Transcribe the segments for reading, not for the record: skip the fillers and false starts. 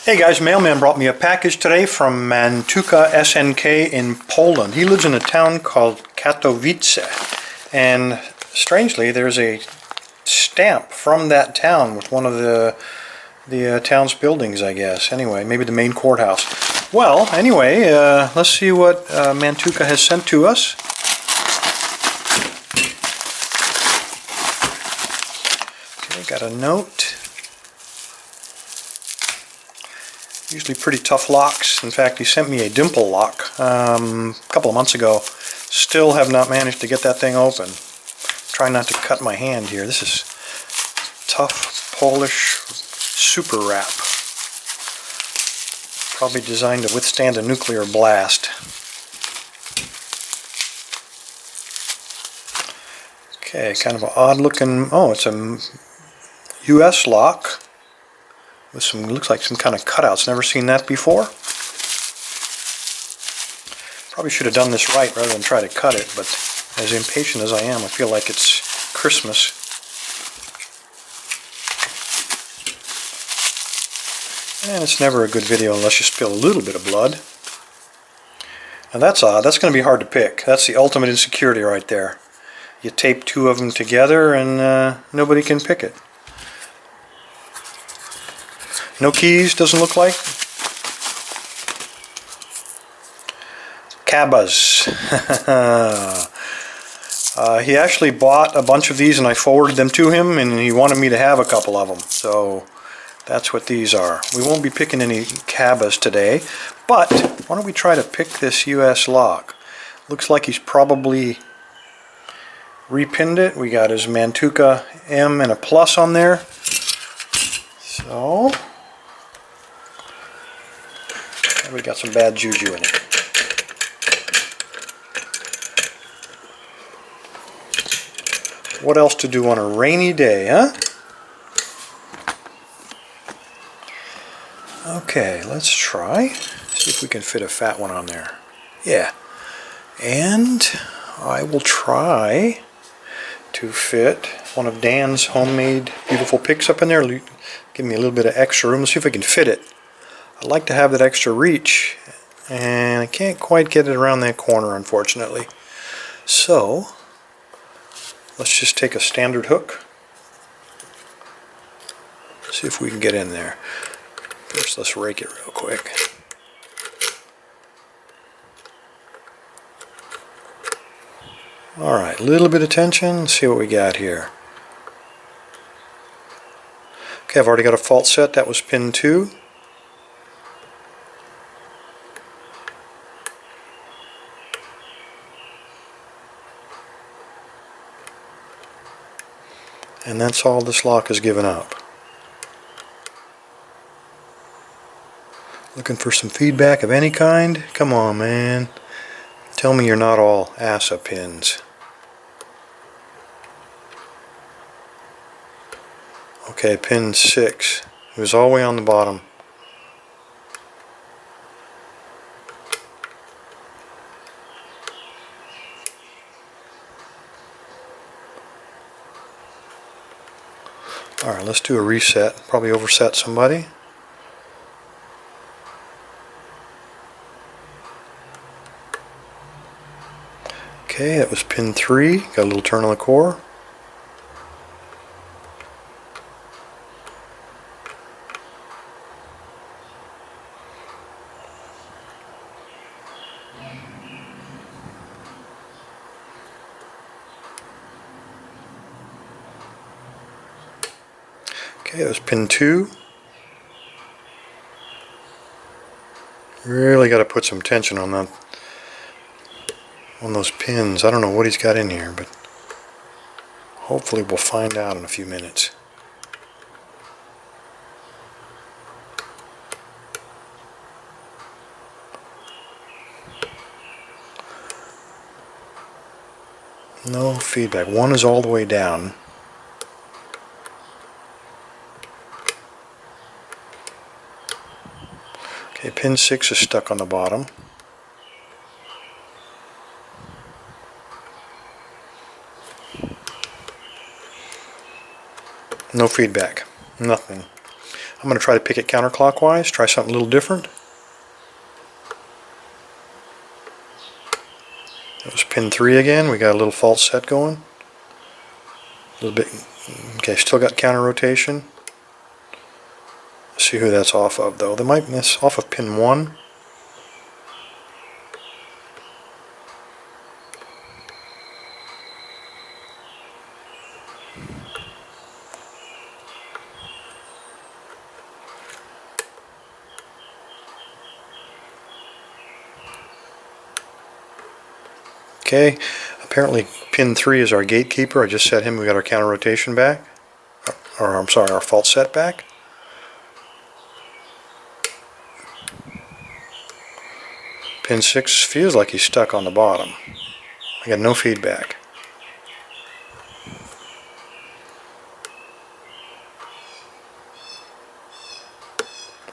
Hey guys, mailman brought me a package today from MantukaSNK in Poland. He lives in a town called Katowice, and strangely there's a stamp from that town with one of the town's buildings, I guess. Anyway, maybe the main courthouse. Well, anyway, let's see what Mantuka has sent to us. Okay, got a note. Usually pretty tough locks. In fact, he sent me a dimple lock a couple of months ago. Still have not managed to get that thing open. Trying not to cut my hand here. This is tough Polish super wrap. Probably designed to withstand a nuclear blast. Okay, kind of an odd looking, oh, it's a US lock. With some, looks like some kind of cutouts. Never seen that before. Probably should have done this right rather than try to cut it, but as impatient as I am, I feel like it's Christmas. And it's never a good video unless you spill a little bit of blood. Now that's odd. That's going to be hard to pick. That's the ultimate insecurity right there. You tape two of them together and nobody can pick it. No keys, doesn't look like. Cabas. He actually bought a bunch of these and I forwarded them to him, and he wanted me to have a couple of them. So that's what these are. We won't be picking any cabas today, but why don't we try to pick this US lock? Looks like he's probably repinned it. We got his Mantuka M and a plus on there. So we got some bad juju in it. What else to do on a rainy day, huh? Okay, let's try. See if we can fit a fat one on there. Yeah. And I will try to fit one of Dan's homemade beautiful picks up in there. Give me a little bit of extra room. Let's see if I can fit it. I'd like to have that extra reach, and I can't quite get it around that corner, unfortunately. So let's just take a standard hook. See if we can get in there. First, let's rake it real quick. Alright, a little bit of tension. Let's see what we got here. Okay, I've already got a fault set. That was pin 2. And that's all this lock has given up. Looking for some feedback of any kind? Come on, man. Tell me you're not all ASA pins. Okay, pin 6. It was all the way on the bottom. Alright, let's do a reset. Probably overset somebody. Okay, that was pin 3. Got a little turn on the core. Okay, that was pin 2. Really got to put some tension on that, on those pins. I don't know what he's got in here, but hopefully we'll find out in a few minutes. No feedback. One is all the way down. Okay, pin 6 is stuck on the bottom. No feedback. Nothing. I'm going to try to pick it counterclockwise, try something a little different. That was pin 3 again. We got a little false set going. A little bit. Okay, still got counter rotation. Let's see who that's off of though. They might miss off of pin 1. Okay, apparently pin 3 is our gatekeeper. I just set him, we got our counter rotation back. Or I'm sorry, our fault set back. Pin 6 feels like he's stuck on the bottom. I got no feedback.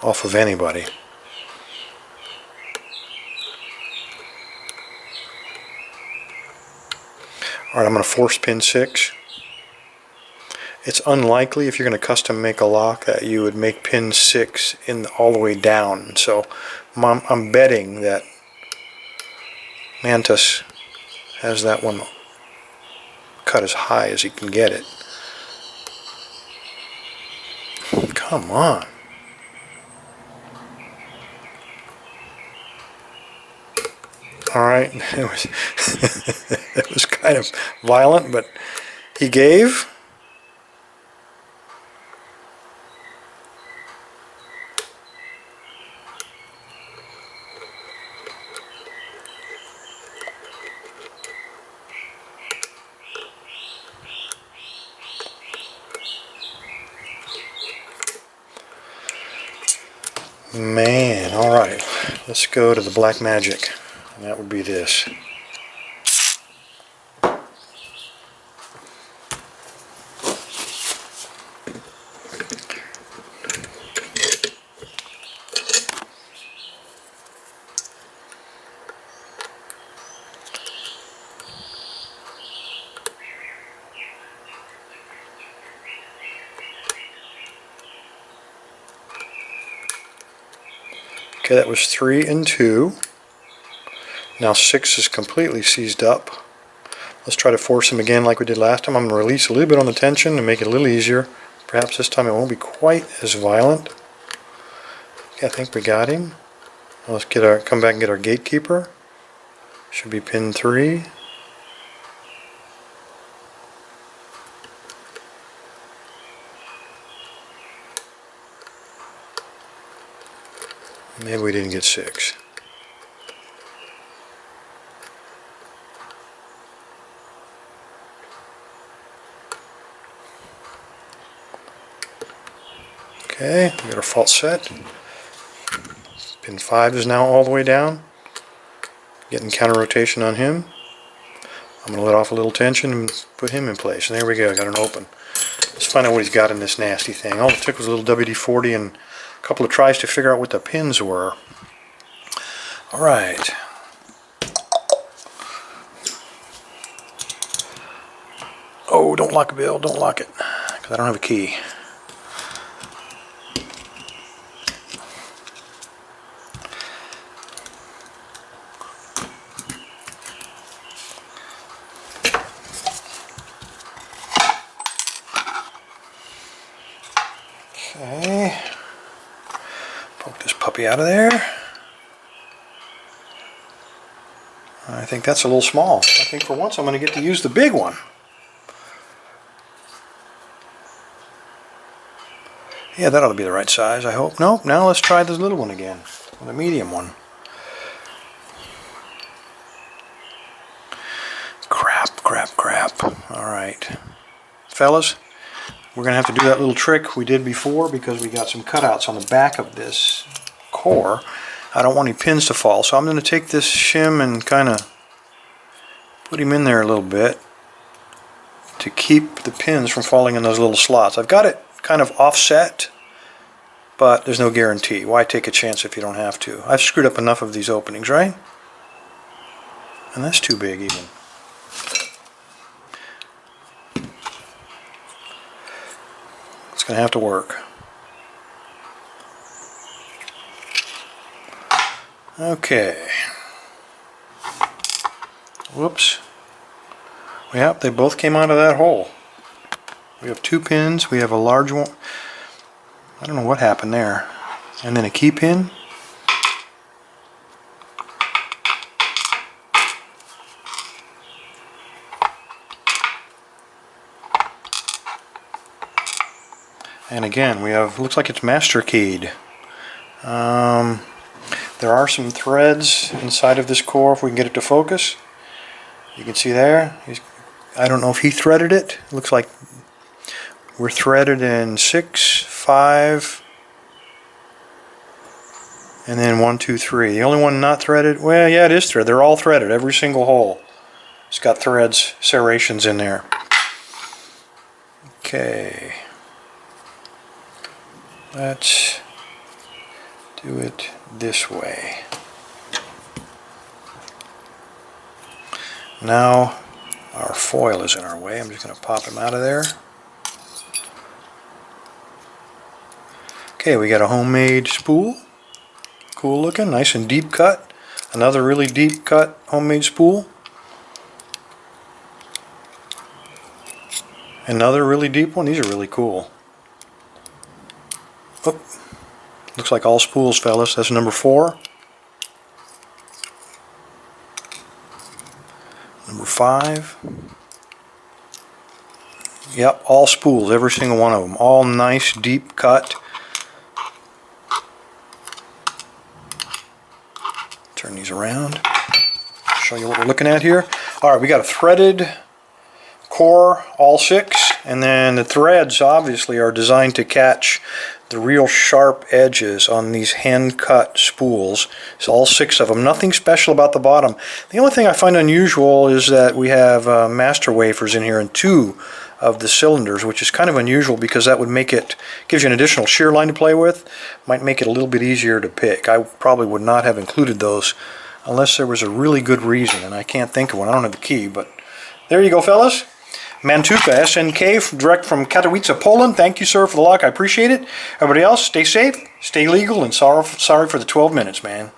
Off of anybody. Alright, I'm going to force pin 6. It's unlikely if you're going to custom make a lock that you would make pin 6 in all the way down. So I'm betting that Mantus has that one cut as high as he can get it. Come on. Alright, it was kind of violent, but he gave. Man, alright, let's go to the black magic, and that would be this. Okay, that was 3 and 2. Now 6 is completely seized up. Let's try to force him again like we did last time. I'm going to release a little bit on the tension and make it a little easier. Perhaps this time it won't be quite as violent. Okay, I think we got him. Now let's come back and get our gatekeeper. Should be pin 3. Maybe we didn't get 6. Okay, we got our fault set. Pin 5 is now all the way down. Getting counter rotation on him. I'm going to let off a little tension and put him in place. And there we go, got an open. Let's find out what he's got in this nasty thing. All it took was a little WD-40 and a couple of tries to figure out what the pins were. Alright. Oh, don't lock it, Bill. Don't lock it. Because I don't have a key. Okay. Poke this puppy out of there. I think that's a little small. I think for once I'm going to get to use the big one. Yeah, that ought to be the right size, I hope. Nope, now let's try this little one again, the medium one. Crap. Alright. Fellas, we're going to have to do that little trick we did before because we got some cutouts on the back of this core. I don't want any pins to fall, so I'm going to take this shim and kind of put him in there a little bit to keep the pins from falling in those little slots. I've got it kind of offset, but there's no guarantee. Why take a chance if you don't have to? I've screwed up enough of these openings, right? And that's too big even. It's going to have to work. Okay. Whoops. Yep, they both came out of that hole. We have 2 pins. We have a large one. I don't know what happened there. And then a key pin. And again, we have, looks like it's master keyed. There are some threads inside of this core if we can get it to focus. You can see there. I don't know if he threaded it. It looks like we're threaded in 6, 5, and then 1, 2, 3. The only one not threaded, well, yeah, it is threaded. They're all threaded, every single hole. It's got threads, serrations in there. Okay. Let's do it this way. Now our foil is in our way. I'm just going to pop him out of there. Okay, we got a homemade spool. Cool looking, nice and deep cut. Another really deep cut homemade spool. Another really deep one. These are really cool. Oh, looks like all spools, fellas. That's number 4. Number 5. Yep, all spools, every single one of them. All nice, deep cut. Turn these around. Show you what we're looking at here. Alright, we got a threaded core, all 6. And then the threads obviously are designed to catch the real sharp edges on these hand-cut spools. It's all 6 of them. Nothing special about the bottom. The only thing I find unusual is that we have master wafers in here in 2 of the cylinders, which is kind of unusual because that would make it, gives you an additional shear line to play with. Might make it a little bit easier to pick. I probably would not have included those unless there was a really good reason, and I can't think of one. I don't have the key, but there you go, fellas. MantukaSNK, direct from Katowice, Poland. Thank you, sir, for the lock. I appreciate it. Everybody else, stay safe, stay legal, and sorry for the 12 minutes, man.